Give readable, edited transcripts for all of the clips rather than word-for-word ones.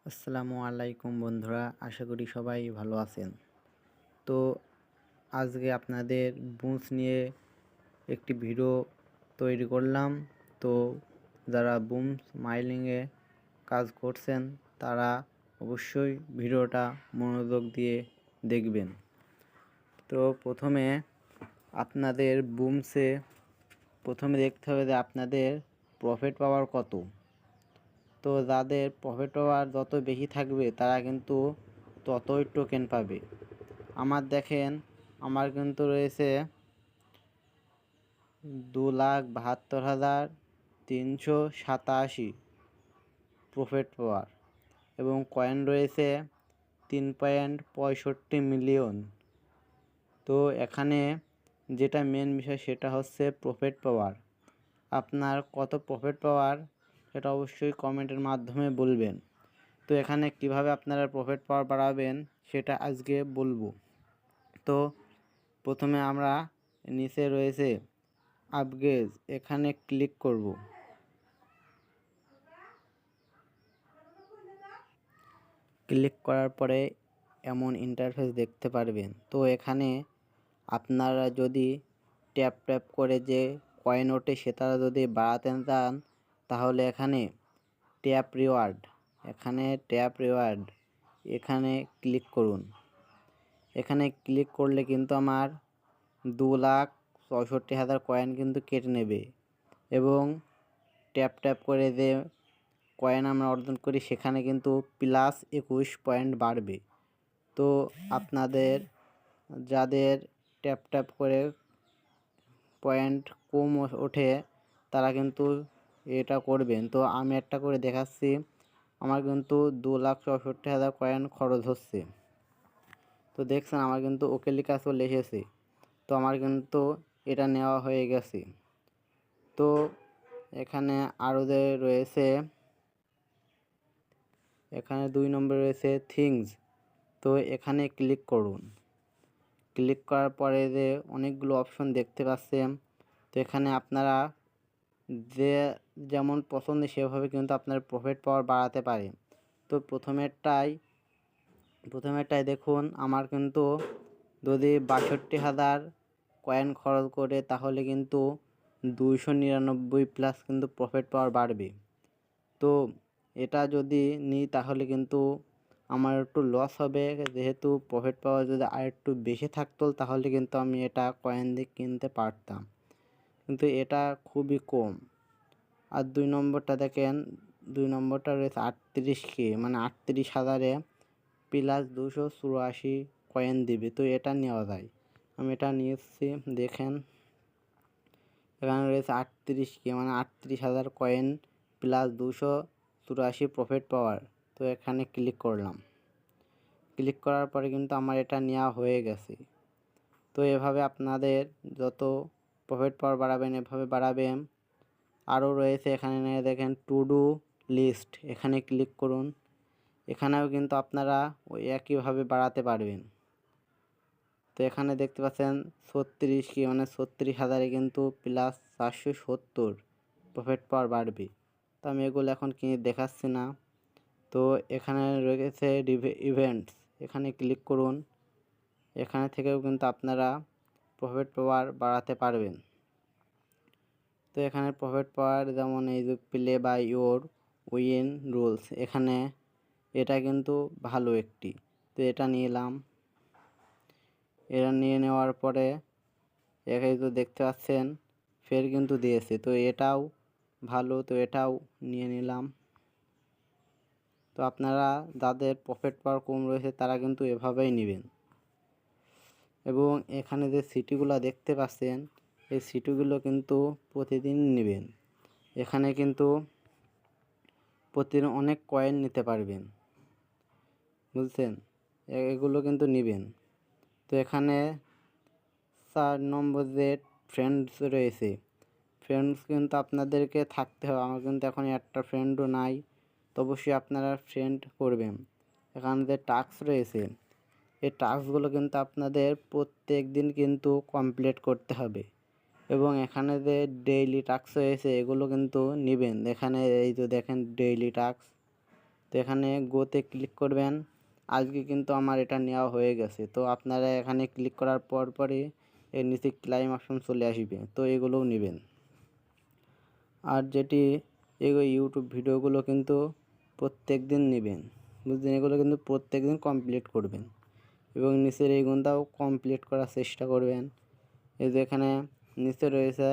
আসসালামু আলাইকুম বন্ধুরা, আশা করি সবাই ভালো আছেন। তো আজকে আপনাদের বুনস নিয়ে একটি ভিডিও তৈরি করলাম। তো যারা বুনস মাইলিংয়ে কাজ করছেন তারা অবশ্যই ভিডিওটা মনোযোগ দিয়ে দেখবেন। তো প্রথমে আপনাদের বুমসে দেখতে হবে যে আপনাদের প্রফিট পাওয়ার কত। তো যাদের প্রফিট পাওয়ার যত বেশি থাকবে তারা কিন্তু ততই টোকেন পাবে। আমার কিন্তু রয়েছে 2,72,387 প্রফিট পাওয়ার এবং কয়েন রয়েছে 3.65 মিলিয়ন। তো এখানে যেটা মেন বিষয় সেটা হচ্ছে প্রফিট পাওয়ার। আপনার কত প্রফিট পাওয়ার সেটা অবশ্যই কমেন্টের মাধ্যমে বলবেন। তো এখানে কিভাবে আপনারা প্রফিট পাওয়ার বাড়াবেন সেটা আজকে বলবো। তো প্রথমে আমরা নিচে রয়েছে আপগ্রেড, এখানে ক্লিক করব। ক্লিক করার পরে এমন ইন্টারফেস দেখতে পারবেন। তো এখানে আপনারা যদি ট্যাপ করে যে কয়েন ওঠে সেটা যদি বাড়াতে চান তাহলে এখানে ট্যাপ রিওয়ার্ড এখানে ক্লিক করুন। এখানে ক্লিক করলে কিন্তু আমার 2,64,000 কয়েন কিন্তু কেটে নেবে এবং ট্যাপ করে যে কয়েন আমরা অর্জন করি সেখানে কিন্তু +21 পয়েন্ট বাড়বে। তো আপনাদের যাদের ট্যাপ করে পয়েন্ট কম ওঠে তারা কিন্তু এটা করবেন। তো আমি একটা করে দেখাচ্ছি। আমার কিন্তু 2,64,000 কয়েন খরচ হচ্ছে। তো দেখছেন আমার কিন্তু ওকে লেখা চলে এসেছে। তো আমার কিন্তু এটা নেওয়া হয়ে গেছে। তো এখানে আরও যে রয়েছে, এখানে 2 নম্বরে রয়েছে থিংস। তো এখানে ক্লিক করুন। ক্লিক করার পরে যে অনেকগুলো অপশন দেখতে পাচ্ছেন। তো এখানে আপনারা যে যেমন পছন্দ সেভাবে কিন্তু আপনার প্রফিট পাওয়ার বাড়াতে পারেন। তো প্রথমেরটাই দেখুন, আমার কিন্তু যদি 62,000 কয়েন খরচ করে তাহলে কিন্তু 299 কিন্তু প্রফিট পাওয়ার বাড়বে। তো এটা যদি নিই তাহলে কিন্তু আমার একটু লস হবে, যেহেতু প্রফিট পাওয়ার যদি আর একটু বেশি থাকতো তাহলে কিন্তু আমি এটা কয়েন দিয়ে কিনতে পারতাম, কিন্তু এটা খুবই কম। আর 2 নম্বরটা দেখেন, 2 নম্বরটা রয়েছে 38K, মানে 38,000-এ +284 কয়েন দিবে। তো এটা নেওয়া যায়, আমি এটা নিয়েছি। দেখেন এখানে রয়েছে 38K, মানে 38,000 কয়েন +284 প্রফিট পাওয়ার। তো এখানে ক্লিক করলাম। ক্লিক করার পরে কিন্তু আমার এটা নেওয়া হয়ে গেছে। তো এভাবে আপনাদের যত প্রফিট পাওয়ার বাড়াবেন এভাবে বাড়াবেন। আরও রয়েছে এখানে দেখেন টু ডু লিস্ট, এখানে ক্লিক করুন। এখানেও কিন্তু আপনারা ওই একইভাবে বাড়াতে পারবেন। তো এখানে দেখতে পাচ্ছেন 36K, মানে 36,000-এ কিন্তু +470 প্রফিট পাওয়ার বাড়বে। তো আমি এগুলো এখন কিনে দেখাচ্ছি না। তো এখানে রয়েছে ইভেন্টস, এখানে ক্লিক করুন। এখানে থেকেও কিন্তু আপনারা প্রফিট পাওয়ার বাড়াতে পারবেন। তো এখানে প্রফিট পাওয়ার যেমন এই যে play by your own rules, এখানে এটা কিন্তু ভালো একটি। তো এটা নিলাম। এটা নিয়ে নেওয়ার পরে এখানে তো দেখতে পাচ্ছেন ফের কিন্তু দিয়েছে। তো এটাও ভালো, তো এটাও নিয়ে নিলাম। তো আপনারা যাদের প্রফিট পাওয়ার কম রয়েছে তারা কিন্তু এভাবেই নেবেন। এবং এখানে যে সিটিগুলো দেখতে পাচ্ছেন এই সিটিগুলো কিন্তু প্রতিদিন নেবেন। এখানে কিন্তু প্রতিদিন অনেক কয়েন নিতে পারবেন, বুঝছেন? এগুলো কিন্তু নেবেন। তো এখানে 4 নম্বর যে ফ্রেন্ডস রয়েছে, ফ্রেন্ডস কিন্তু আপনাদেরকে থাকতে হবে। আমার কিন্তু এখন একটা ফ্রেন্ডও নাই, তো অবশ্যই আপনারা ফ্রেন্ড করবেন। এখানে যে টাস্ক রয়েছে এই টাস্কগুলো কিন্তু আপনাদের প্রত্যেক দিন কিন্তু কমপ্লিট করতে হবে। এবং এখানে যে ডেইলি টাস্ক রয়েছে এগুলো কিন্তু নেবেন। এখানে এই যে দেখেন ডেইলি টাস্ক, তো এখানে গোতে ক্লিক করবেন। আজকে কিন্তু আমার এটা নেওয়া হয়ে গেছে। তো আপনারা এখানে ক্লিক করার পরই এর নিচে ক্লাইম অপশন চলে আসবে, তো এগুলোও নেবেন। আর যেটি ইউটিউব ভিডিওগুলো কিন্তু প্রত্যেক দিন নেবেন, বুঝলেন? এগুলো কিন্তু প্রত্যেক দিন কমপ্লিট করবেন এবং নিচের এই গুণটাও কমপ্লিট করার চেষ্টা করবেন। এই যে এখানে নিচে রয়েছে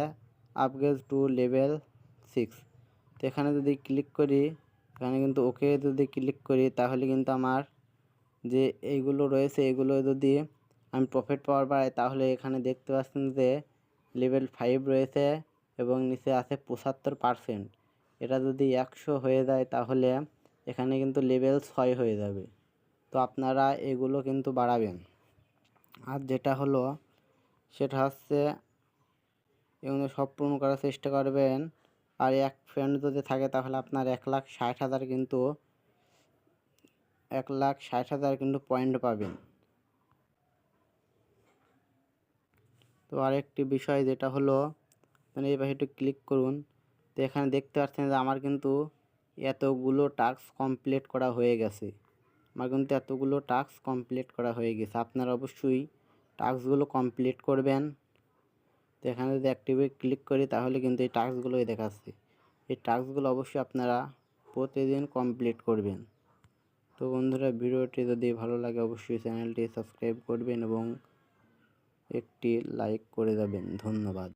আপগ্রেড টু লেভেল 6, তো এখানে যদি ক্লিক করি, এখানে কিন্তু ওকে যদি ক্লিক করি, তাহলে কিন্তু আমার যে এইগুলো রয়েছে এগুলো যদি আমি প্রফিট পাওয়ার বাড়াই, তাহলে এখানে দেখতে পাচ্ছেন যে লেভেল 5 রয়েছে এবং নিচে আছে 75%। এটা যদি 100 হয়ে যায় তাহলে এখানে কিন্তু লেভেল 6 হয়ে যাবে। তো আপনারা এগুলো কিন্তু বাড়াবেন। আর যেটা হলো সেটা হচ্ছে এগুলো সব পূরণ করার চেষ্টা করবেন। আর এক ফ্রেন্ড যদি থাকে তাহলে আপনার 1,60,000 কিন্তু 1,60,000 কিন্তু পয়েন্ট পাবেন। তো আরেকটি বিষয় যেটা হলো, মানে এই পাশে একটু ক্লিক করুন। তো এখানে দেখতে পাচ্ছেন যে আমার কিন্তু এতগুলো টাস্ক কমপ্লিট করা হয়ে গেছে। আপনারা অবশ্যই টাস্কগুলো কমপ্লিট করবেন। তো এখানে যদি অ্যাক্টিভে ক্লিক করি তাহলে কিন্তু এই টাস্কগুলোই দেখাচ্ছে। এই টাস্কগুলো অবশ্যই আপনারা প্রতিদিন কমপ্লিট করবেন। তো বন্ধুরা, ভিডিওটি যদি ভালো লাগে অবশ্যই চ্যানেলটি সাবস্ক্রাইব করবেন এবং একটি লাইক করে যাবেন। ধন্যবাদ।